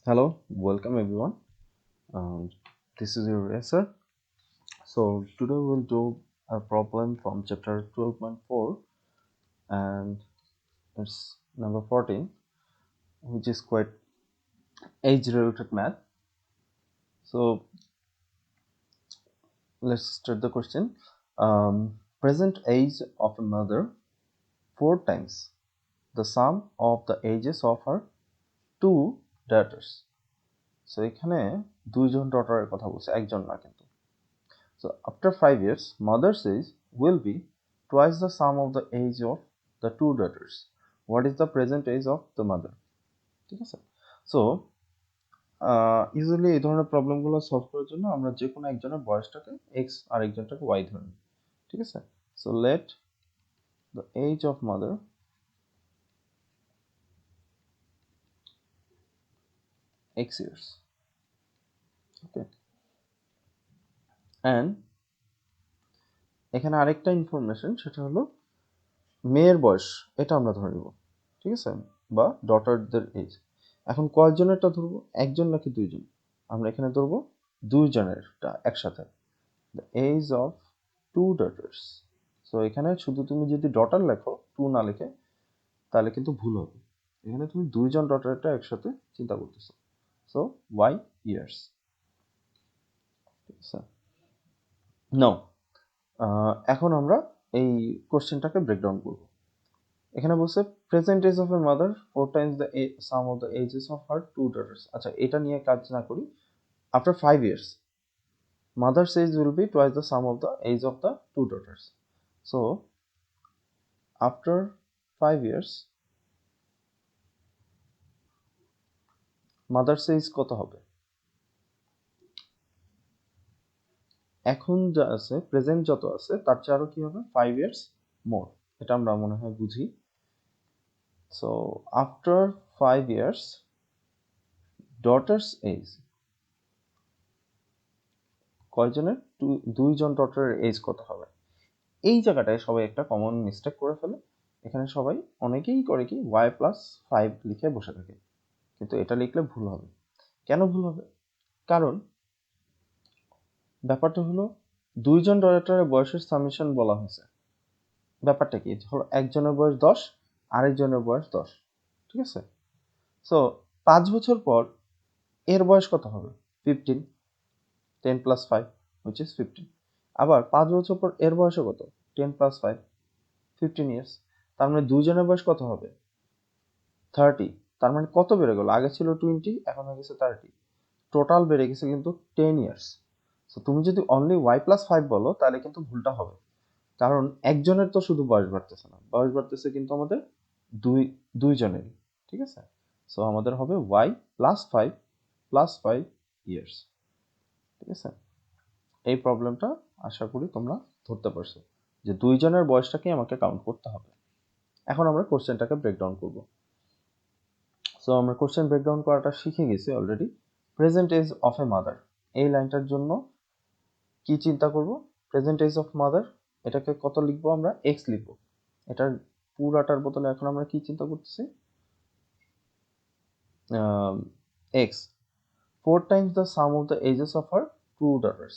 Hello, welcome everyone. Um, this is your Racer. So today we'll do a problem from chapter 12.4 and it's number 14, which is quite age-related math. So let's start the question. Present age of a mother 4 times the sum of the ages of her two daughters. So এখানে দুইজন ডটারের কথা বলছে, একজন না কিন্তু। So after 5 years, mother's age will be twice the sum of the age of the two daughters. What is the present age of the mother? ঠিক আছে? So usually এই ধরনের প্রবলেমগুলো সলভ করার জন্য আমরা যে কোনো একজনের বয়সটাকে x আর একজনটাকে y ধরে নিই। ঠিক আছে? So let the age of mother x years. Okay. And এখানে আরেকটা ইনফরমেশন, সেটা হলো মেয়ের বয়স, এটা আমরা ধরে নিব। ঠিক আছে? বা ডটারদের এজ। এখন কয়জনেরটা ধরবো, একজন নাকি দুইজন? আমরা এখানে ধরবো দুইজনেরটা একসাথে। The age of two daughters. So এখানে শুধু তুমি যদি ডটার লেখো, টু না লিখে, তাহলে কিন্তু ভুল হবে। এখানে তুমি দুইজন ডটারটা একসাথে চিন্তা করতেছো। So Y years. ঠিক আছে? নাও এখন আমরা এই কোশ্চেনটাকে ব্রেকডাউন করব। এখানে বলছে present age of a mother 4 times the sum of the ages of her two daughters. আচ্ছা, এটা নিয়ে কাজ না করি। After 5 years mother's age will be twice the sum of the age of the two daughters. So after 5 years mother's age কত হবে? এখন যা আছে, প্রেজেন্ট যত আছে তার চেয়ে আরো কি হবে? 5 years more. এটা আমরা মনে হয় বুঝি। So after 5 years daughter's age, কয়জনের? দুইজন ডটারের এজ কত হবে? এই জায়গাটায় সবাই একটা কমন মিস্টেক করে ফেলে। এখানে সবাই অনেকেই করে কি y প্লাস 5 লিখে বসে থাকে, কিন্তু এটা লিখলে ভুল হবে। কেন ভুল হবে? কারণ ব্যাপারটা হলো দুইজন ডটারের বয়সের সামেশন বলা হয়েছে। ব্যাপারটা কি? ধরো একজনের বয়স 10, আরেকজনের বয়স 10। ঠিক আছে? সো 5 বছর পর এর বয়স কত হবে? 15। 10 প্লাস 5 which is 15। আবার 5 বছর পর এর বয়স কত? 10 প্লাস 5 15 ইয়ার্স। তার মানে দুইজনের বয়স কত হবে? 30। তার মানে কত বেড়ে গেল? আগে ছিল 20, এখন হয়ে গেছে 30। টোটাল বেড়ে গেছে কিন্তু 10 ইয়ার্স। সো তুমি যদি অনলি y প্লাস 5 বলো, তাহলে কিন্তু ভুলটা হবে। কারণ একজনের তো শুধু বয়স বাড়তেছে না, বয়স বাড়তেছে কিন্তু আমাদের দুইজনেরই। ঠিক আছে? সো আমাদের হবে y প্লাস 5 প্লাস 5 ইয়ার্স। ঠিক আছে? এই প্রবলেমটা আশা করি তোমরা ধরতে পারছো যে দুইজনের বয়সটাকে আমাকে কাউন্ট করতে হবে। এখন আমরা কোশ্চেনটাকে ব্রেকডাউন করব। সো আমরা কোশ্চেন ব্রেকডাউন করাটা শিখে গেছি already. Present age of a mother, এই লাইনটার জন্য কি চিন্তা করব? প্রেজেন্ট এজ অফ মাদার, এটাকে কত লিখবো? আমরা এক্স লিখবো। এটার পুরাটার বদলে এখন আমরা কি চিন্তা করতেছি? X 4 times the sum of the ages of her two daughters.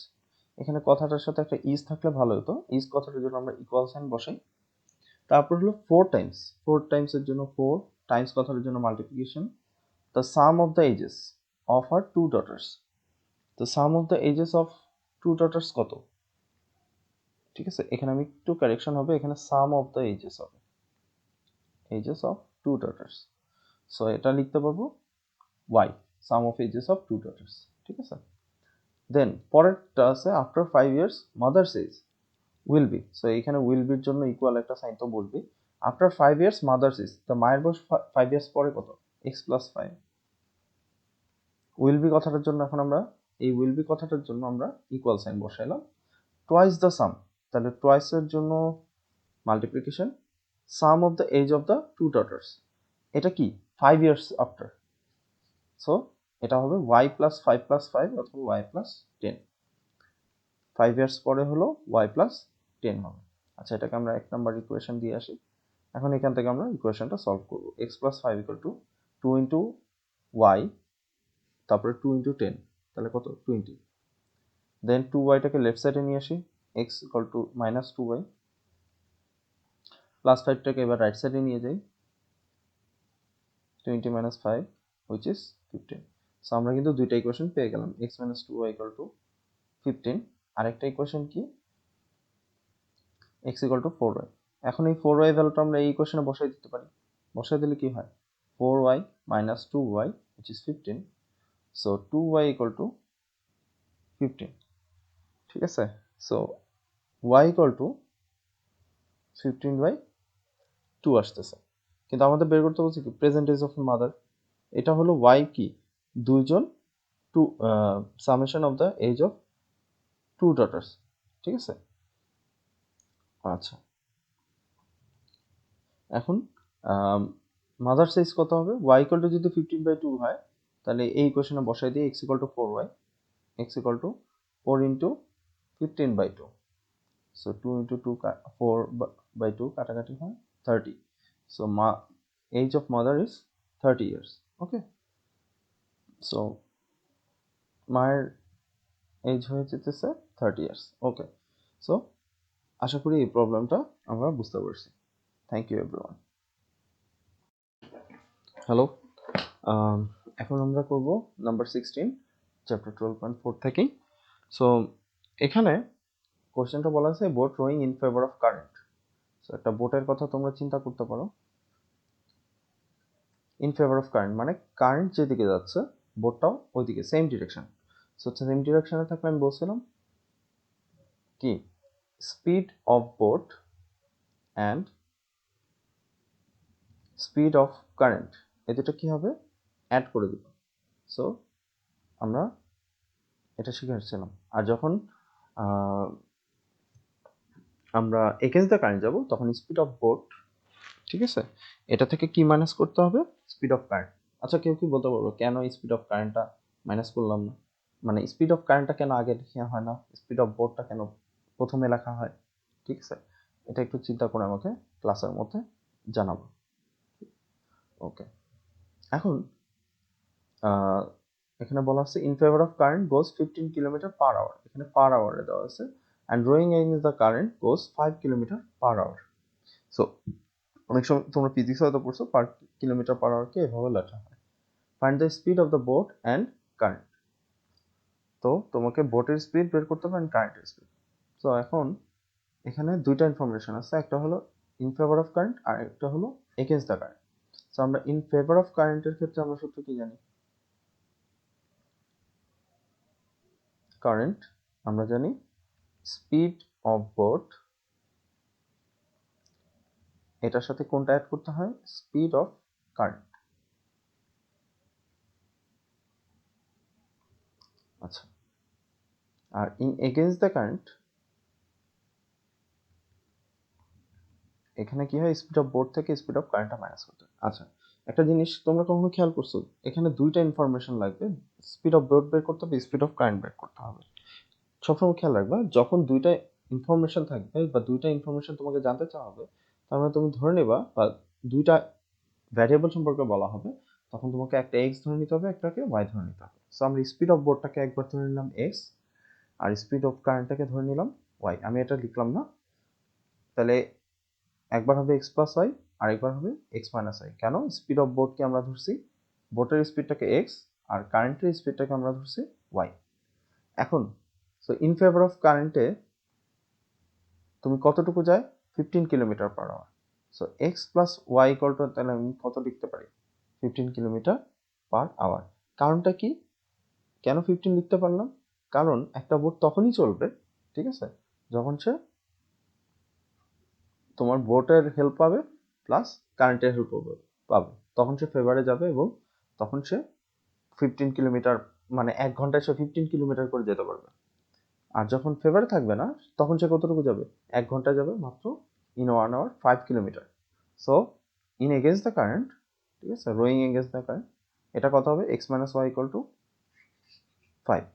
এখানে কথাটার সাথে একটা ইজ থাকলে ভালো হতো। ইজ কথাটার জন্য আমরা ইকুয়াল সাইন বসাই। তারপর হলো 4 টাইমস, 4 টাইমসের জন্য 4, টাইমস কথাটার জন্য multiplication. The sum of the ages of her two daughters. The sum of the ages of two daughters কত? ঠিক আছে? এখানে আমি একটু কারেকশন হবে, এখানে সাম অফ দ্য এজেস হবে, ages of two daughters. So এটা লিখতে পারবো y, sum of ages of two daughters. ঠিক আছে? দেন পরেরটা আছে after 5 years mother's age will be. So এখানে উইল বির জন্য ইকুয়াল একটা সাইন তো বলবি। আফটার 5 ইয়ার্স মাদার্স এজ, তো মায়ের বয়স 5 ইয়ার্স পরে কত? x plus 5। উইল বি কথাটার জন্য এখন আমরা এই উইল বি কথাটার জন্য আমরা ইকুয়াল সাইন বসাইলাম। টোয়াইস দ্য সাম, তাহলে টোয়াইসের জন্য multiplication. Sum of the age of the two daughters, এটা কি 5 ইয়ার্স আফটার। সো এটা হবে y প্লাস 5 প্লাস 5 অথবা y প্লাস 10। 5 ইয়ার্স পরে হলো y প্লাস 10 হবে। আচ্ছা, এটাকে আমরা 1 নাম্বার ইকুয়েশন দিয়ে আসি। এখন এখান থেকে আমরা ইকুয়েশনটা সলভ করব। x plus 5 equal to 2 into y তারপরে 2 ইন্টু 10, তাহলে কত 20। দেন 2y-টাকে লেফট সাইডে নিয়ে আসি, x equal to minus 2y, plus 5-টাকে এবার রাইট সাইডে নিয়ে যাই, 20 মাইনাস 5 হুইচ ইজ 15। সো আমরা কিন্তু দুইটা ইকুয়েশন পেয়ে গেলাম, x minus 2y equal to 15, আরেকটা ইকুয়েশন কি x ইকুয়াল টু 4y। এখন এই 4y ভ্যালুটা আমরা এই ইকুয়েশনে বসাই দিতে পারি, বসাই দিলে কি হয় 4y minus 2y which is 15, so 2y equal to 15, ঠিক আছে। সো y equal to 15/2 আসতেছে, কিন্তু আমাদের বের করতে বলছি কি প্রেজেন্ট এজ অফ মাদার, এটা হলো y কি দুইজন, two summation of the age of 2 daughters, ঠিক আছে। আচ্ছা, এখন মাদার সাইজ কত হবে, y ইকুয়াল টু যদি 15/2 হয় তাহলে এই ইকুয়েশনে বসাই দিয়ে x equal two 4y, x equal two 4 into 15/2, so 2 into 2 4/2 কাটাকাটি হয় 30, so age of mother is 30 years, okay. So মায়ের এজ হয়ে যেতেছে 30 ইয়ার্স, ওকে। সো আশা করি এই প্রবলেমটা আমরা বুঝতে পারছি। Thank you everyone. হ্যালো, এখন আমরা করব নাম্বার 16 চ্যাপ্টার 12.4 থেকে। সো এখানে কোশ্চেনটা বলা আছে boat rowing in favour of current. So একটা বোটের কথা তোমরা চিন্তা করতে পারো, ইন ফেভার অফ কারেন্ট মানে কারেন্ট যেদিকে যাচ্ছে বোটটাও ওইদিকে সেম ডিরেকশন। সো সেম ডিরেকশনে থাকলে আমি বলছিলাম কি speed of boat and speed of current, এই দুটো কি হবে অ্যাড করে দিব। সো আমরা এটা শিখেছিলাম। আর যখন আমরা এগেন্স্ট দ্য কারেন্ট যাব তখন স্পিড অফ বোট, ঠিক আছে, এটা থেকে কি মাইনাস করতে হবে স্পিড অফ কারেন্ট। আচ্ছা, কেউ কি বলতে পারবো কেন স্পিড অফ কারেন্টটা মাইনাস করলাম না, মানে স্পিড অফ কারেন্টটা কেন আগে লেখা হয় না, স্পিড অফ বোটটা কেন প্রথমে লেখা হয়, ঠিক আছে, এটা একটু চিন্তা করে আমাকে ক্লাসের মধ্যে জানাবো, ওকে। এখন এখানে বলা আছে in favour of current goes 15 kilometre per hour, এখানে পার আওয়ারে দেওয়া আছে, and rowing against the current goes 5 kilometre per hour. So অনেক সময় তোমরা ফিজিক্স হয়তো পড়ছো পার কিলোমিটার পার আওয়ারকে এভাবে লেখা হয়। Find the speed of the boat and current, তো তোমাকে বোটের স্পিড বের করতে হবে অ্যান্ড কারেন্টের স্পিড। সো এখন এখানে দুইটা ইনফরমেশন আছে, একটা হলো ইন ফেভার অফ কারেন্ট আর একটা হলো এগেইনস্ট দ্য কারেন্ট। সো আমরা ইন ফেভার অফ কারেন্টের ক্ষেত্রে আমরা সূত্র কি জানি, কারেন্ট আমরা জানি স্পিড অফ বোট, এটার সাথে কোনটা অ্যাড করতে হয় স্পিড অফ কারেন্ট। আচ্ছা, আর ইন এগেইনস্ট দ্য কারেন্ট এখানে কি হয় স্পিড অফ বোট থেকে স্পিড অফ কারেন্টটা মাইনাস করতে হয়। আচ্ছা, একটা জিনিস তোমরা কখনো খেয়াল করছো, এখানে দুইটা ইনফরমেশন লাগবে, স্পিড অফ বোট বের করতে হবে, স্পিড অফ কারেন্ট বের করতে হবে। সবসময় খেয়াল রাখবা যখন দুইটা ইনফরমেশন থাকবে বা দুইটা ইনফরমেশন তোমাকে জানতে চাওয়া হবে, তার মানে তুমি ধরে নেবা বা দুইটা ভ্যারিয়েবল সম্পর্কে বলা হবে, তখন তোমাকে একটা এক্স ধরে নিতে হবে, একটাকে ওয়াই ধরে নিতে হবে। সো আমরা স্পিড অফ বোটটাকে একবার ধরে নিলাম এক্স আর স্পিড অফ কারেন্টটাকে ধরে নিলাম ওয়াই। আমি এটা লিখলাম না, তাহলে একবার হবে এক্স প্লাস ওয়াই আর একবার হবে এক্স মাইনাস ওয়াই। কেন স্পিড অফ বোটকে আমরা ধরছি, বোটের স্পিডটাকে এক্স আর কারেন্টের স্পিডটাকে আমরা ধরছি ওয়াই। এখন সো ইন ফেভার অফ কারেন্টে তুমি কতটুকু যায় 15 kilometre per hour. So x plus y equal to, তাহলে আমি কত লিখতে পারি 15 কিলোমিটার পার আওয়ার। কারণটা কি, কেন 15 লিখতে পারলাম, কারণ একটা বোট তখনই চলবে, ঠিক আছে, যখন সে তোমার বোটের হেল্প পাবে প্লাস কারেন্টের হেল্প পাবে, তখন সে ফেভারে যাবে এবং তখন সে 15 কিলোমিটার মানে 1 ঘন্টায় সে 15 কিলোমিটার করে যেতে পারবে। আর যখন ফেভারে থাকবে না তখন সে কতটুকু যাবে 1 ঘন্টায় যাবে মাত্র in 1 hour 5 kilometre. So in against the current, ঠিক আছে, রোয়িং এগেন্স্ট দ্য কারেন্ট, এটা কত হবে x minus y equal to 5।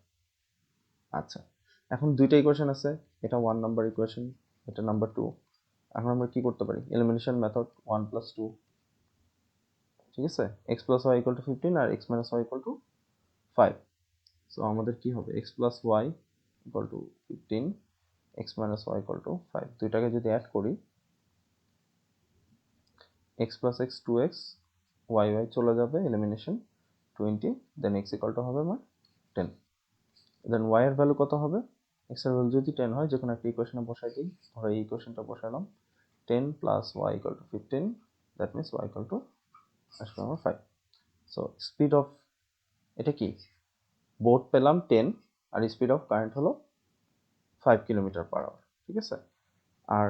আচ্ছা, এখন দুইটা ইকুয়েশন আছে, এটা 1 নাম্বার ইকুয়েশন, এটা নাম্বার 2। এখন আমরা কি করতে পারি এলিমিনেশন মেথড 1 প্লাস 2, ঠিক আছে, x plus y equal to 15 আর x minus y equal to 5। So আমাদের কি হবে x plus y equal to 15, x minus y equal to 5। দুইটাকে যদি অ্যাড করি x plus x 2x, y চলে যাবে elimination 20, then x equal to হবে আমার 10। দেন y এর ভ্যালু কত হবে? x এর ভ্যালু যদি 10 হয়, যে কোনো একটা ইকুয়েশনে বসাই দিই। ধরো এই ইকুয়েশনটা বসালাম, 10 plus y equal to 15, that means y equal to আসবে আমার 5। সো স্পিড অফ, এটা কি বোর্ড পেলাম 10 আর স্পিড অফ কারেন্ট হলো 5 কিলোমিটার পার আওয়ার, ঠিক আছে? আর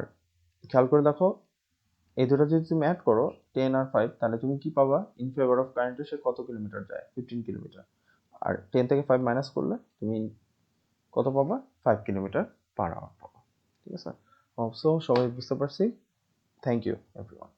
খেয়াল করে দেখো, এই দুটো যদি তুমি অ্যাড করো 10 আর 5, তাহলে তুমি কি পাবা? ইন ফেভার অফ কারেন্টে সে কত কিলোমিটার যায়? 15 কিলোমিটার। আর 10 থেকে 5 মাইনাস করলে তুমি কত পাবা? 5 কিলোমিটার পার আওয়ার পাবা, ঠিক আছে? সো সবাই বুঝতে পারছি। Thank you everyone.